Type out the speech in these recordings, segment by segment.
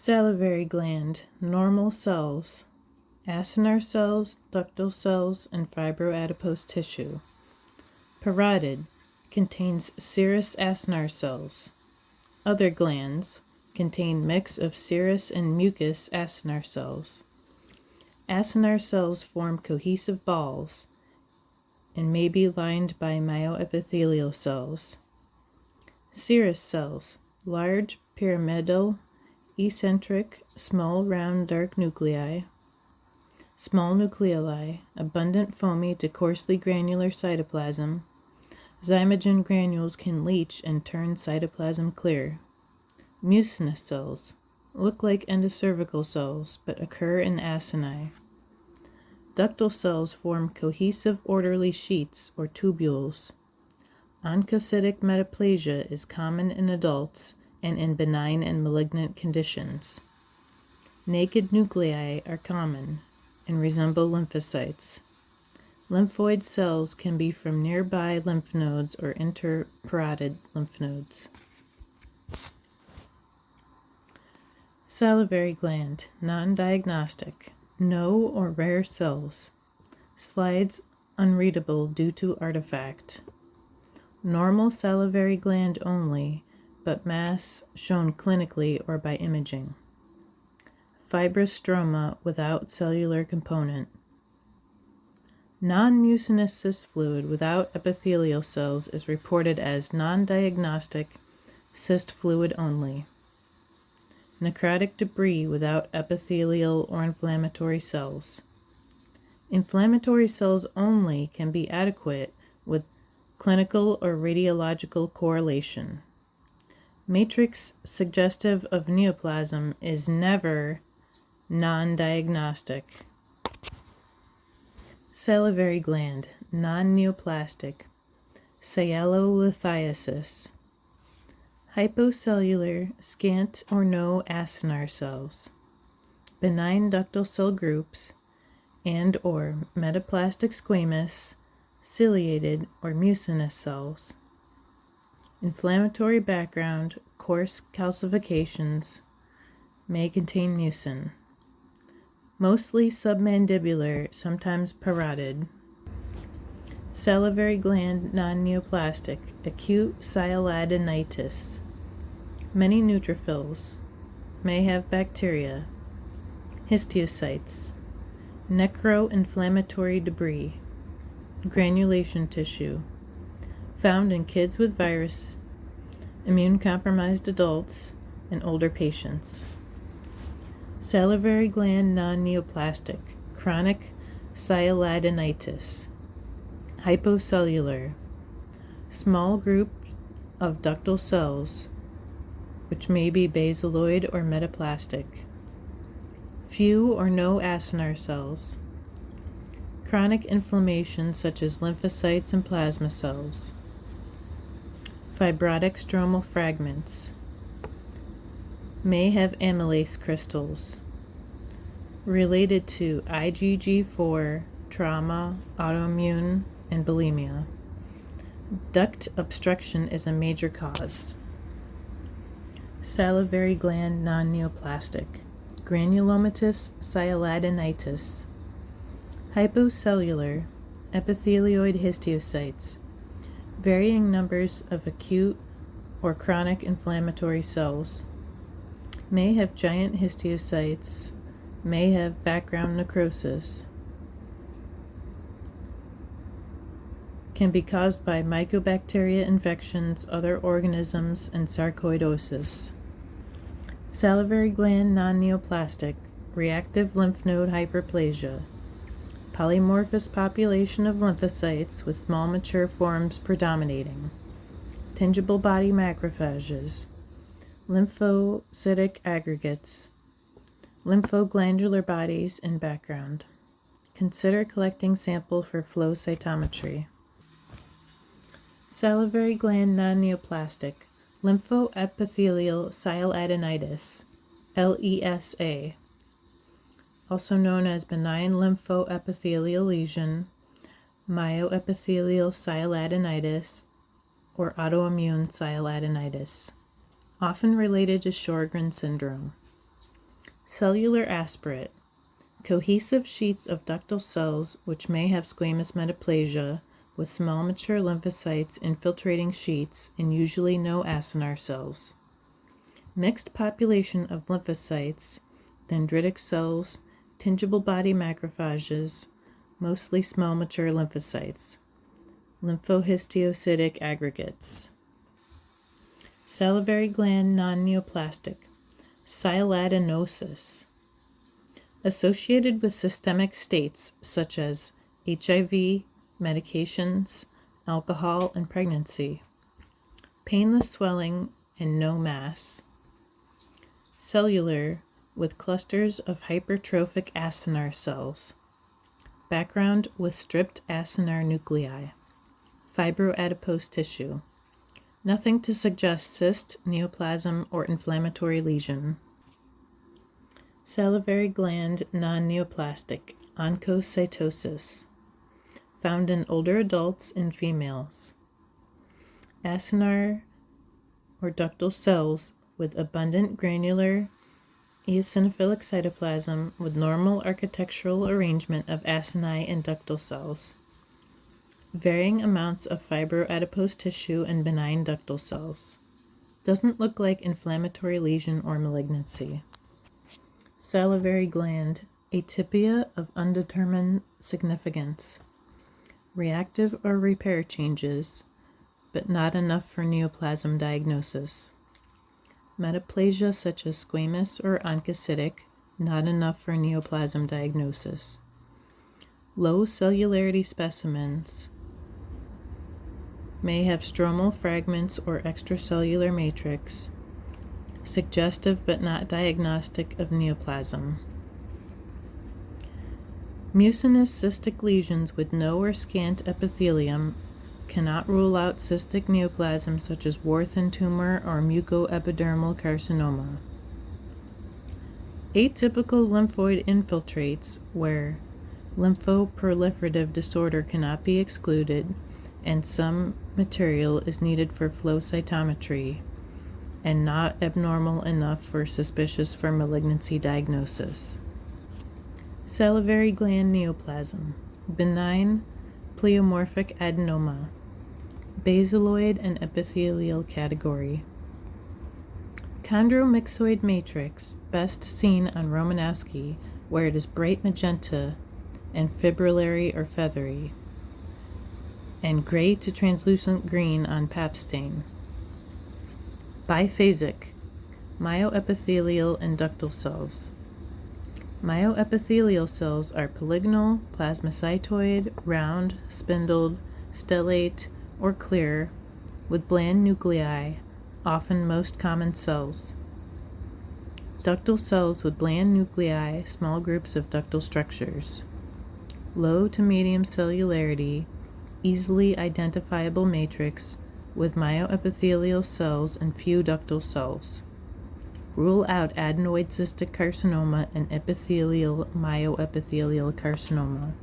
Salivary gland, normal cells, acinar cells, ductal cells, and fibroadipose tissue. Parotid, contains serous acinar cells. Other glands contain mix of serous and mucous acinar cells. Acinar cells form cohesive balls and may be lined by myoepithelial cells. Serous cells, large, pyramidal, eccentric, small, round, dark nuclei. Small nucleoli, abundant foamy to coarsely granular cytoplasm. Zymogen granules can leach and turn cytoplasm clear. Mucinous cells, look like endocervical cells, but occur in acini. Ductal cells form cohesive orderly sheets or tubules. Oncocytic metaplasia is common in adults and in benign and malignant conditions. Naked nuclei are common and resemble lymphocytes. Lymphoid cells can be from nearby lymph nodes or interparotid lymph nodes. Salivary gland, non-diagnostic, no or rare cells. Slides unreadable due to artifact. Normal salivary gland only, but mass shown clinically or by imaging. Fibrous stroma without cellular component. Non-mucinous cyst fluid without epithelial cells is reported as non-diagnostic cyst fluid only. Necrotic debris without epithelial or inflammatory cells. Inflammatory cells only can be adequate with clinical or radiological correlation. Matrix suggestive of neoplasm is never non-diagnostic. Salivary gland, non-neoplastic Sialolithiasis. Hypocellular, scant or no acinar cells. Benign ductal cell groups and or metaplastic squamous, ciliated or mucinous cells. Inflammatory background, coarse calcifications, may contain mucin. Mostly submandibular, sometimes parotid. Salivary gland non-neoplastic, acute sialadenitis. Many neutrophils, may have bacteria. Histiocytes, necro-inflammatory debris. Granulation tissue, found in kids with virus, immune-compromised adults, and older patients. Salivary gland non-neoplastic, chronic sialadenitis. Hypocellular, small group of ductal cells, which may be basaloid or metaplastic. Few or no acinar cells. Chronic inflammation such as lymphocytes and plasma cells. Fibrotic stromal fragments. May have amylase crystals. Related to IgG4, trauma, autoimmune, and bulimia. Duct obstruction is a major cause. Salivary gland non-neoplastic. Granulomatous Sialadenitis. Hypocellular, epithelioid histiocytes. Varying numbers of acute or chronic inflammatory cells. May have giant histiocytes. May have background necrosis. Can be caused by mycobacteria infections, other organisms, and sarcoidosis. Salivary gland non-neoplastic, reactive lymph node hyperplasia. Polymorphous population of lymphocytes with small mature forms predominating. Tingible body macrophages. Lymphocytic aggregates. Lymphoglandular bodies in background. Consider collecting sample for flow cytometry. Salivary gland non-neoplastic, Lymphoepithelial Sialadenitis, LESA, also known as benign lymphoepithelial lesion, Myoepithelial Sialadenitis, or autoimmune sialadenitis, often related to Sjogren syndrome. Cellular aspirate. Cohesive sheets of ductal cells which may have squamous metaplasia with small mature lymphocytes infiltrating sheets and usually no acinar cells. Mixed population of lymphocytes, dendritic cells, tingible body macrophages, mostly small mature lymphocytes. Lymphohistiocytic aggregates. Salivary gland non-neoplastic Sialadenosis. Associated with systemic states such as HIV, medications, alcohol, and pregnancy. Painless swelling and no mass. Cellular with clusters of hypertrophic acinar cells. Background with stripped acinar nuclei. Fibroadipose tissue. Nothing to suggest cyst, neoplasm, or inflammatory lesion. Salivary gland non-neoplastic Oncocytosis. Found in older adults and females. Acinar or ductal cells with abundant granular eosinophilic cytoplasm with normal architectural arrangement of acini and ductal cells. Varying amounts of fibroadipose tissue and benign ductal cells. Doesn't look like inflammatory lesion or malignancy. Salivary gland, atypia of undetermined significance. Reactive or repair changes, but not enough for neoplasm diagnosis. Metaplasia such as squamous or oncocytic, not enough for neoplasm diagnosis. Low cellularity specimens may have stromal fragments or extracellular matrix, suggestive but not diagnostic of neoplasm. Mucinous cystic lesions with no or scant epithelium cannot rule out cystic neoplasm such as Warthin tumor or mucoepidermal carcinoma. Atypical lymphoid infiltrates where lymphoproliferative disorder cannot be excluded and some material is needed for flow cytometry and not abnormal enough for suspicious for malignancy diagnosis. Salivary gland neoplasm, benign pleomorphic adenoma, basaloid and epithelial category. Chondromyxoid matrix, best seen on Romanowski, where it is bright magenta and fibrillary or feathery, and gray to translucent green on pap stain. Biphasic, myoepithelial and ductal cells. Myoepithelial cells are polygonal, plasmacytoid, round, spindled, stellate, or clear, with bland nuclei, often most common cells. Ductal cells with bland nuclei, small groups of ductal structures. Low to medium cellularity, easily identifiable matrix with myoepithelial cells and few ductal cells. Rule out adenoid cystic carcinoma and epithelial myoepithelial carcinoma.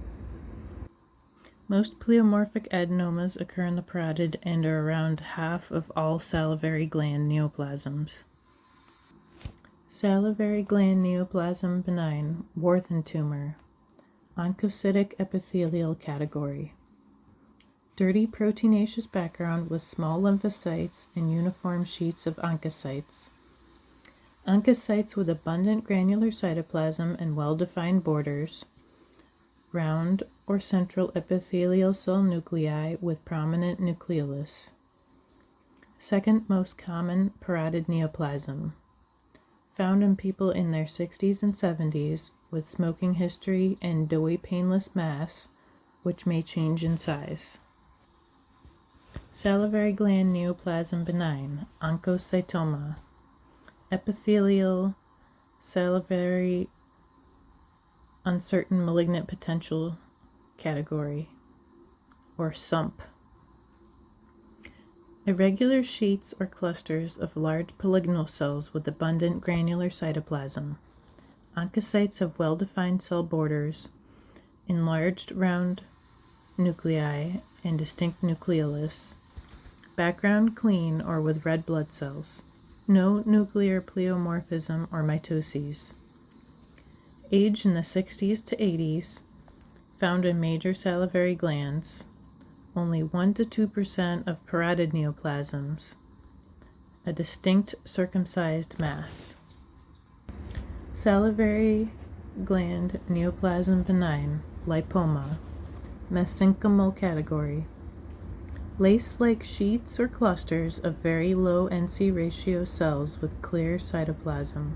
Most pleomorphic adenomas occur in the parotid and are around half of all salivary gland neoplasms. Salivary gland neoplasm benign, Warthin tumor, Oncocytic epithelial category. Dirty proteinaceous background with small lymphocytes and uniform sheets of oncocytes. Oncocytes with abundant granular cytoplasm and well-defined borders. Round or central epithelial cell nuclei with prominent nucleolus. Second most common parotid neoplasm. Found in people in their 60s and 70s with smoking history and doughy painless mass, which may change in size. Salivary gland neoplasm benign, Oncocytoma. Epithelial, salivary, uncertain malignant potential category, or SUMP. Irregular sheets or clusters of large polygonal cells with abundant granular cytoplasm. Oncocytes have well-defined cell borders, enlarged round nuclei, and distinct nucleolus. Background clean or with red blood cells. No nuclear pleomorphism or mitoses. Age in the 60s to 80s, found in major salivary glands, only 1 to 2% of parotid neoplasms, a distinct circumcised mass. Salivary gland neoplasm benign, lipoma, mesenchymal category. Lace-like sheets or clusters of very low NC ratio cells with clear cytoplasm.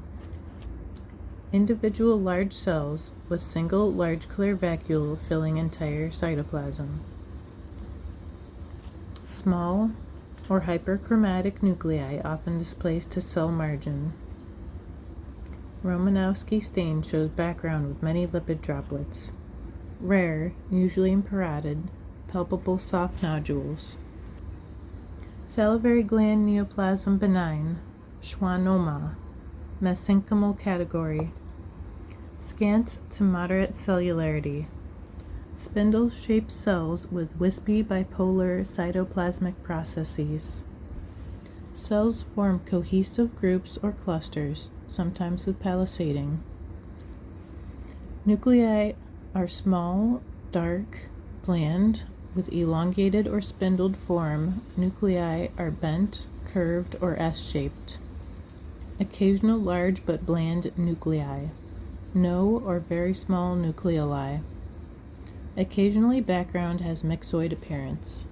Individual large cells with single large clear vacuole filling entire cytoplasm. Small or hyperchromatic nuclei often displaced to cell margin. Romanowski stain shows background with many lipid droplets. Rare, usually in parotid, palpable soft nodules. Salivary gland neoplasm benign, Schwannoma, mesenchymal category. Scant to moderate cellularity. Spindle-shaped cells with wispy bipolar cytoplasmic processes. Cells form cohesive groups or clusters, sometimes with palisading. Nuclei are small, dark, bland, with elongated or spindled form. Nuclei are bent, curved, or S-shaped. Occasional large but bland nuclei. No or very small nucleoli. Occasionally background has myxoid appearance.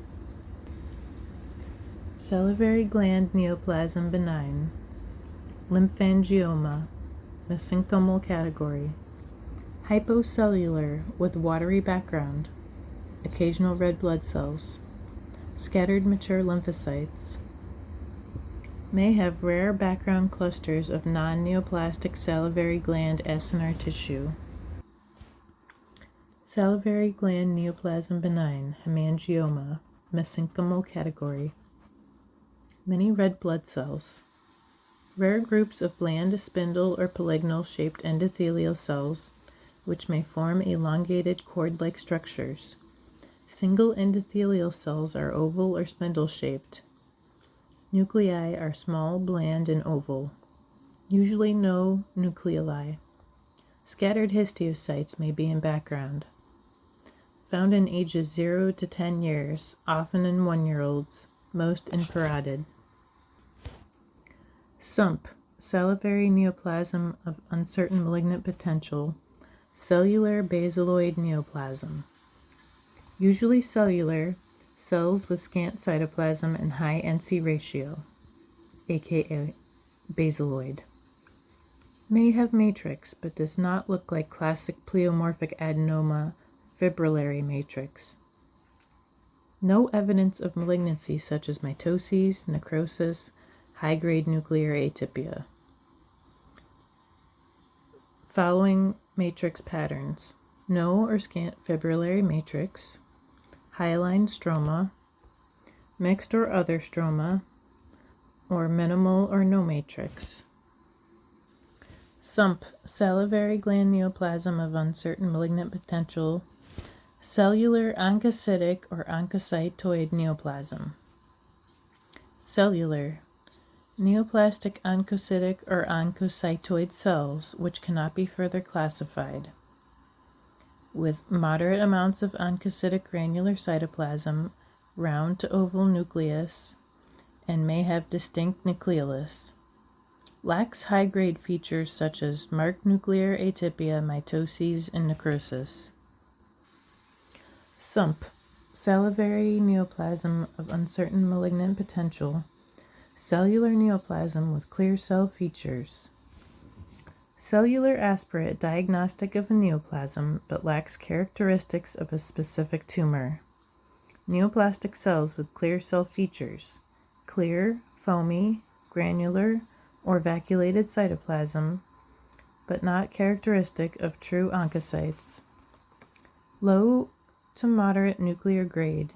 Salivary gland neoplasm benign. Lymphangioma, mesenchymal category. Hypocellular with watery background. Occasional red blood cells. Scattered mature lymphocytes. May have rare background clusters of non-neoplastic salivary gland acinar tissue. Salivary gland neoplasm benign, hemangioma, mesenchymal category. Many red blood cells. Rare groups of bland spindle or polygonal-shaped endothelial cells, which may form elongated cord-like structures. Single endothelial cells are oval or spindle-shaped. Nuclei are small, bland, and oval. Usually no nucleoli. Scattered histiocytes may be in background. Found in ages 0 to 10 years, often in 1-year-olds, most in parotid. SUMP, salivary neoplasm of uncertain malignant potential, cellular basaloid neoplasm. Usually cellular, cells with scant cytoplasm and high NC ratio, aka basaloid. May have matrix, but does not look like classic pleomorphic adenoma fibrillary matrix. No evidence of malignancy such as mitoses, necrosis, high-grade nuclear atypia. Following matrix patterns: no or scant fibrillary matrix, hyaline stroma, mixed or other stroma, or minimal or no matrix. SUMP, salivary gland neoplasm of uncertain malignant potential, cellular oncocytic or oncocytoid neoplasm. Cellular, neoplastic oncocytic or oncocytoid cells which cannot be further classified, with moderate amounts of oncocytic granular cytoplasm, round to oval nucleus, and may have distinct nucleolus. Lacks high-grade features such as marked nuclear atypia, mitoses, and necrosis. SUMP, salivary neoplasm of uncertain malignant potential, cellular neoplasm with clear cell features. Cellular aspirate diagnostic of a neoplasm, but lacks characteristics of a specific tumor. Neoplastic cells with clear cell features, clear, foamy, granular, or vacuolated cytoplasm, but not characteristic of true oncocytes. Low to moderate nuclear grade,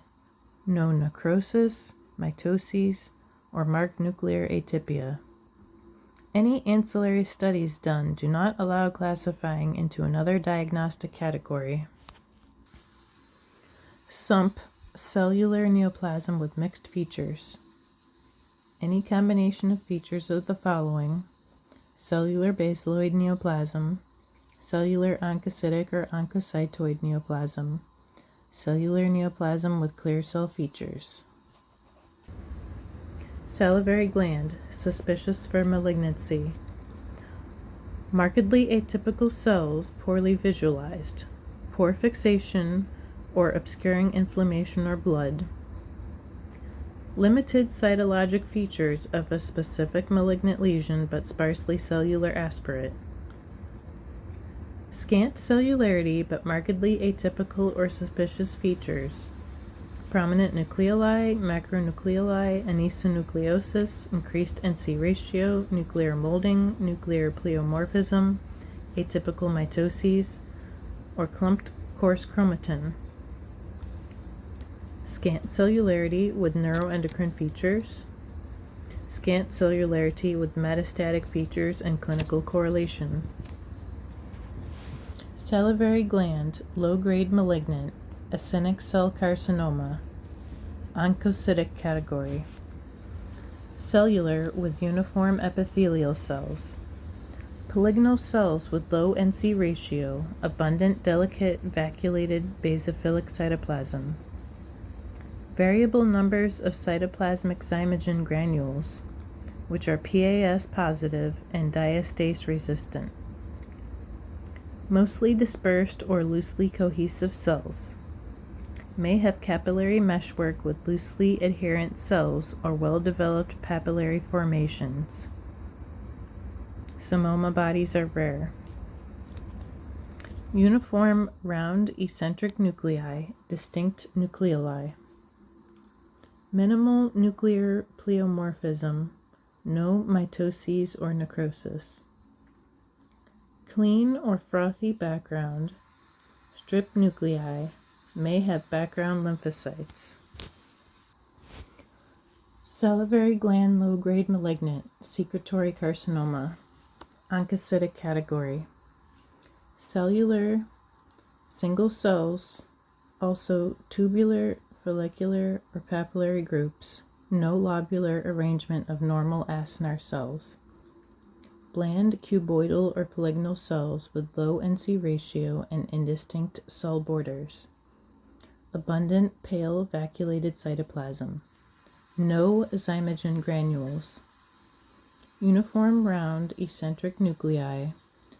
no necrosis, mitoses, or marked nuclear atypia. Any ancillary studies done do not allow classifying into another diagnostic category. SUMP, cellular neoplasm with mixed features. Any combination of features of the following: cellular basaloid neoplasm, cellular oncocytic or oncocytoid neoplasm, cellular neoplasm with clear cell features. Salivary gland, suspicious for malignancy. Markedly atypical cells, poorly visualized, poor fixation or obscuring inflammation or blood. Limited cytologic features of a specific malignant lesion but sparsely cellular aspirate. Scant cellularity but markedly atypical or suspicious features. Prominent nucleoli, macronucleoli, anisonucleosis, increased NC ratio, nuclear molding, nuclear pleomorphism, atypical mitoses, or clumped coarse chromatin. Scant cellularity with neuroendocrine features. Scant cellularity with metastatic features and clinical correlation. Salivary gland, low-grade malignant, actinic cell carcinoma, oncocytic category. Cellular with uniform epithelial cells. Polygonal cells with low NC ratio, abundant, delicate, vacuolated basophilic cytoplasm. Variable numbers of cytoplasmic zymogen granules, which are PAS positive and diastase resistant. Mostly dispersed or loosely cohesive cells. May have capillary meshwork with loosely adherent cells or well-developed papillary formations. Psammoma bodies are rare. Uniform round eccentric nuclei, distinct nucleoli. Minimal nuclear pleomorphism, no mitoses or necrosis. Clean or frothy background, strip nuclei, may have background lymphocytes. Salivary gland low-grade malignant, secretory carcinoma, oncocytic category. Cellular, single cells, also tubular, follicular, or papillary groups, no lobular arrangement of normal acinar cells. Bland cuboidal or polygonal cells with low NC ratio and indistinct cell borders. Abundant, pale, vacuolated cytoplasm. No zymogen granules. Uniform round eccentric nuclei,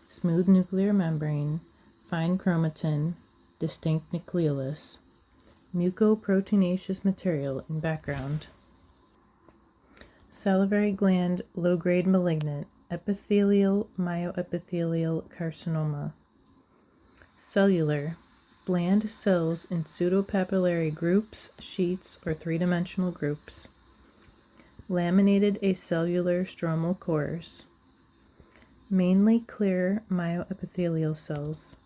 smooth nuclear membrane, fine chromatin, distinct nucleolus. Mucoproteinaceous material in background. Salivary gland low-grade malignant, epithelial myoepithelial carcinoma. Cellular, bland cells in pseudopapillary groups, sheets, or three-dimensional groups. Laminated acellular stromal cores. Mainly clear myoepithelial cells.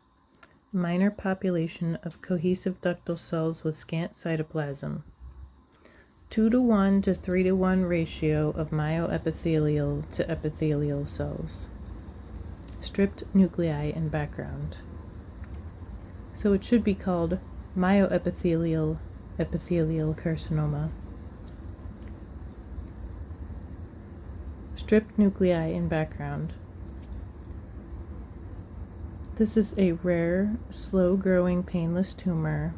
Minor population of cohesive ductal cells with scant cytoplasm. 2:1 to 3:1 ratio of myoepithelial to epithelial cells. Stripped nuclei in background. So it should be called Myoepithelial-Epithelial Carcinoma. Stripped nuclei in background. This is a rare, slow-growing, painless tumor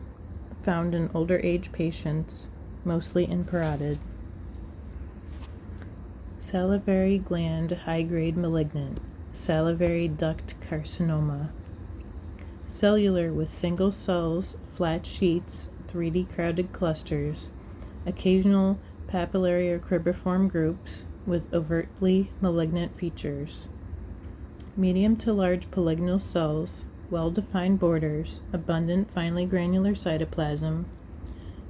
found in older age patients, mostly in parotid. Salivary gland high-grade malignant, salivary duct carcinoma. Cellular with single cells, flat sheets, 3D crowded clusters, occasional papillary or cribriform groups with overtly malignant features. Medium to large polygonal cells, well-defined borders, abundant finely granular cytoplasm,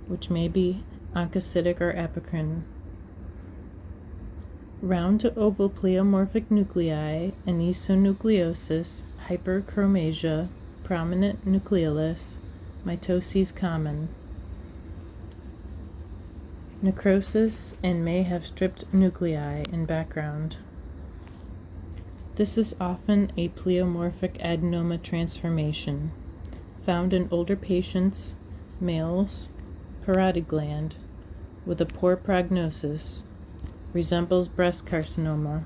which may be oncocytic or apocrine. Round to oval pleomorphic nuclei, anisonucleosis, hyperchromasia, prominent nucleolus, mitoses common. Necrosis and may have stripped nuclei in background. This is often a pleomorphic adenoma transformation, found in older patients, males, parotid gland, with a poor prognosis, resembles breast carcinoma.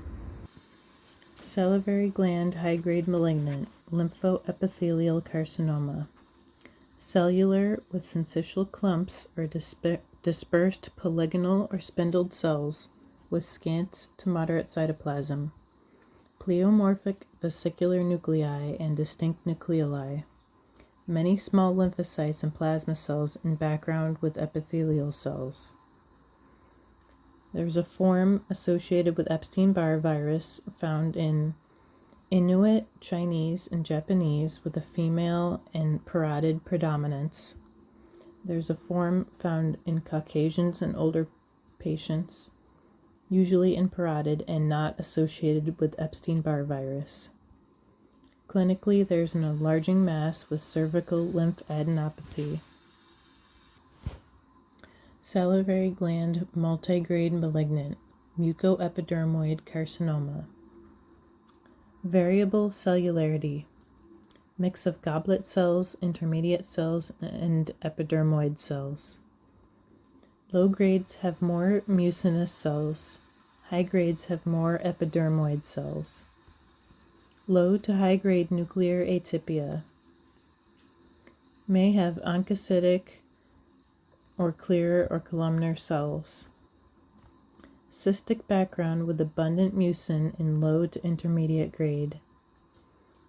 Salivary gland high-grade malignant, Lymphoepithelial Carcinoma. Cellular with syncytial clumps or dispersed polygonal or spindled cells with scant to moderate cytoplasm. Pleomorphic vesicular nuclei and distinct nucleoli. Many small lymphocytes and plasma cells in background with epithelial cells. There's a form associated with Epstein-Barr virus found in Inuit, Chinese, and Japanese with a female and parotid predominance. There's a form found in Caucasians and older patients, usually in parotid and not associated with Epstein-Barr virus. Clinically, there's an enlarging mass with cervical lymphadenopathy. Salivary gland multigrade malignant, Mucoepidermoid carcinoma. Variable cellularity, mix of goblet cells, intermediate cells, and epidermoid cells. Low grades have more mucinous cells. High grades have more epidermoid cells. Low to high grade nuclear atypia. May have oncocytic or clear or columnar cells. Cystic background with abundant mucin in low to intermediate grade.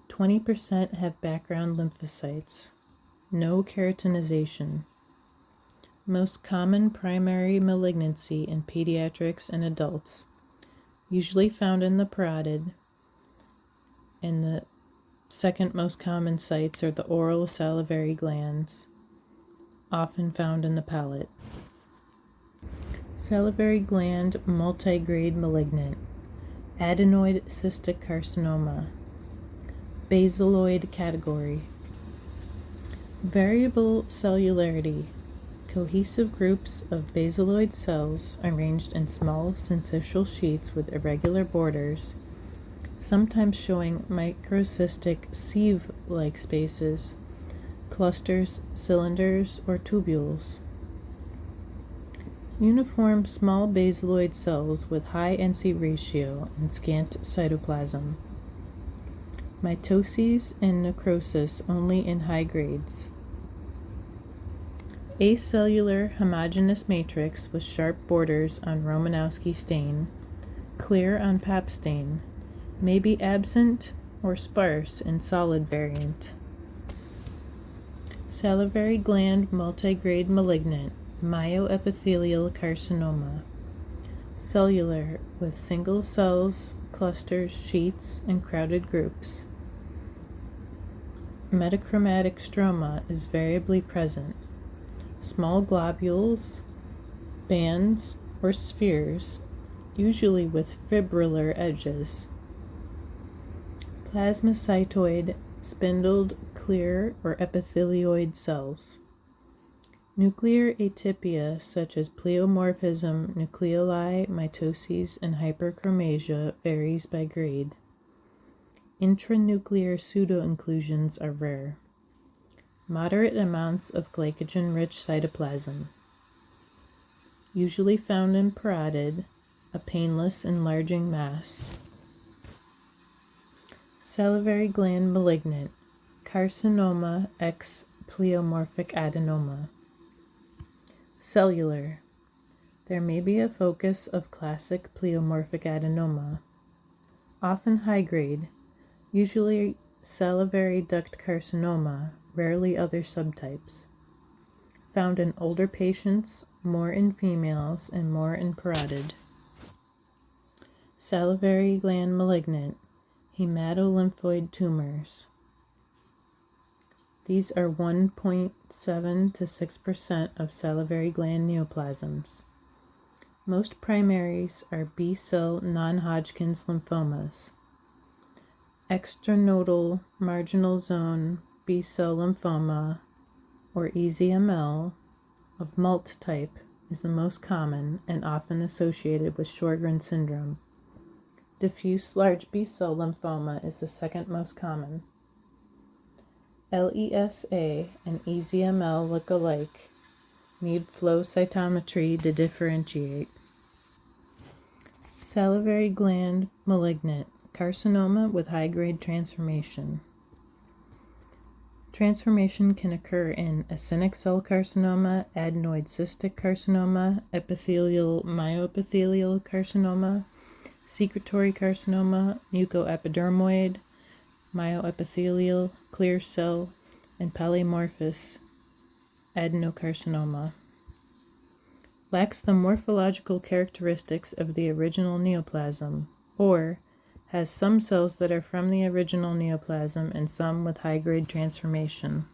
20% have background lymphocytes. No keratinization. Most common primary malignancy in pediatrics and adults, usually found in the parotid, and the second most common sites are the oral salivary glands, often found in the palate. Salivary gland multigrade malignant, adenoid cystic carcinoma, basaloid category. Variable cellularity, cohesive groups of basaloid cells arranged in small syncytial sheets with irregular borders, sometimes showing microcystic sieve-like spaces, clusters, cylinders, or tubules. Uniform small basaloid cells with high NC ratio and scant cytoplasm. Mitoses and necrosis only in high grades. Acellular homogeneous matrix with sharp borders on Romanowski stain, clear on Pap stain, may be absent or sparse in solid variant. Salivary gland multigrade malignant, Myoepithelial Carcinoma. Cellular with single cells, clusters, sheets, and crowded groups. Metachromatic stroma is variably present. Small globules, bands, or spheres, usually with fibrillar edges. Plasmacytoid, spindled, clear, or epithelioid cells. Nuclear atypia such as pleomorphism, nucleoli, mitoses, and hyperchromasia varies by grade. Intranuclear pseudoinclusions are rare. Moderate amounts of glycogen-rich cytoplasm. Usually found in parotid, a painless enlarging mass. Salivary gland malignant, carcinoma x pleomorphic adenoma. Cellular. There may be a focus of classic pleomorphic adenoma, often high grade, usually salivary duct carcinoma, rarely other subtypes. Found in older patients, more in females, and more in parotid. Salivary gland malignant, hematolymphoid tumors. These are 1.7 to 6% of salivary gland neoplasms. Most primaries are B-cell non-Hodgkin's lymphomas. Extranodal marginal zone B-cell lymphoma, or EZML, of MALT type is the most common and often associated with Sjögren syndrome. Diffuse large B-cell lymphoma is the second most common. LESA and EZML look alike, need flow cytometry to differentiate. Salivary gland malignant, carcinoma with high-grade transformation. Transformation can occur in acinic cell carcinoma, adenoid cystic carcinoma, myoepithelial carcinoma, secretory carcinoma, mucoepidermoid, myoepithelial, clear cell, and polymorphous adenocarcinoma. Lacks the morphological characteristics of the original neoplasm, or has some cells that are from the original neoplasm and some with high-grade transformation.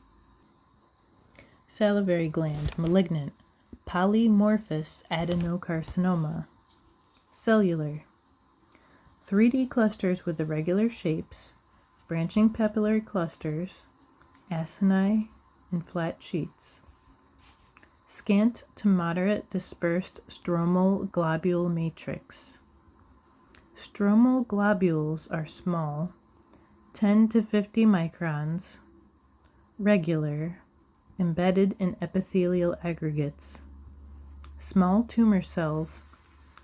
Salivary gland, malignant, polymorphous adenocarcinoma. Cellular, 3D clusters with irregular shapes, branching papillary clusters, acini, and flat sheets. Scant to moderate dispersed stromal globule matrix. Stromal globules are small, 10 to 50 microns, regular, embedded in epithelial aggregates. Small tumor cells,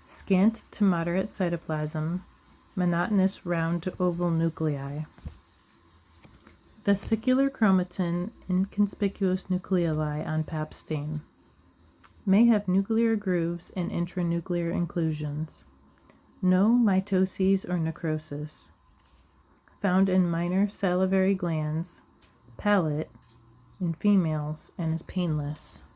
scant to moderate cytoplasm, monotonous round to oval nuclei. Vesicular chromatin, inconspicuous nucleoli on Pap stain. May have nuclear grooves and intranuclear inclusions. No mitoses or necrosis. Found in minor salivary glands, palate, in females, and is painless.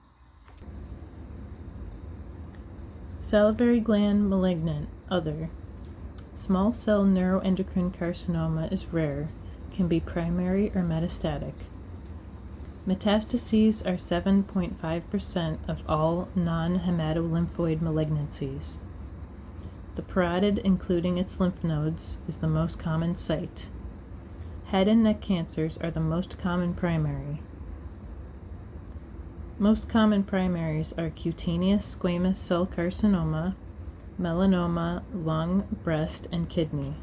Salivary gland malignant, other. Small cell neuroendocrine carcinoma is rare, can be primary or metastatic. Metastases are 7.5% of all non-hematolymphoid malignancies. The parotid, including its lymph nodes, is the most common site. Head and neck cancers are the most common primary. Most common primaries are cutaneous squamous cell carcinoma, melanoma, lung, breast, and kidney.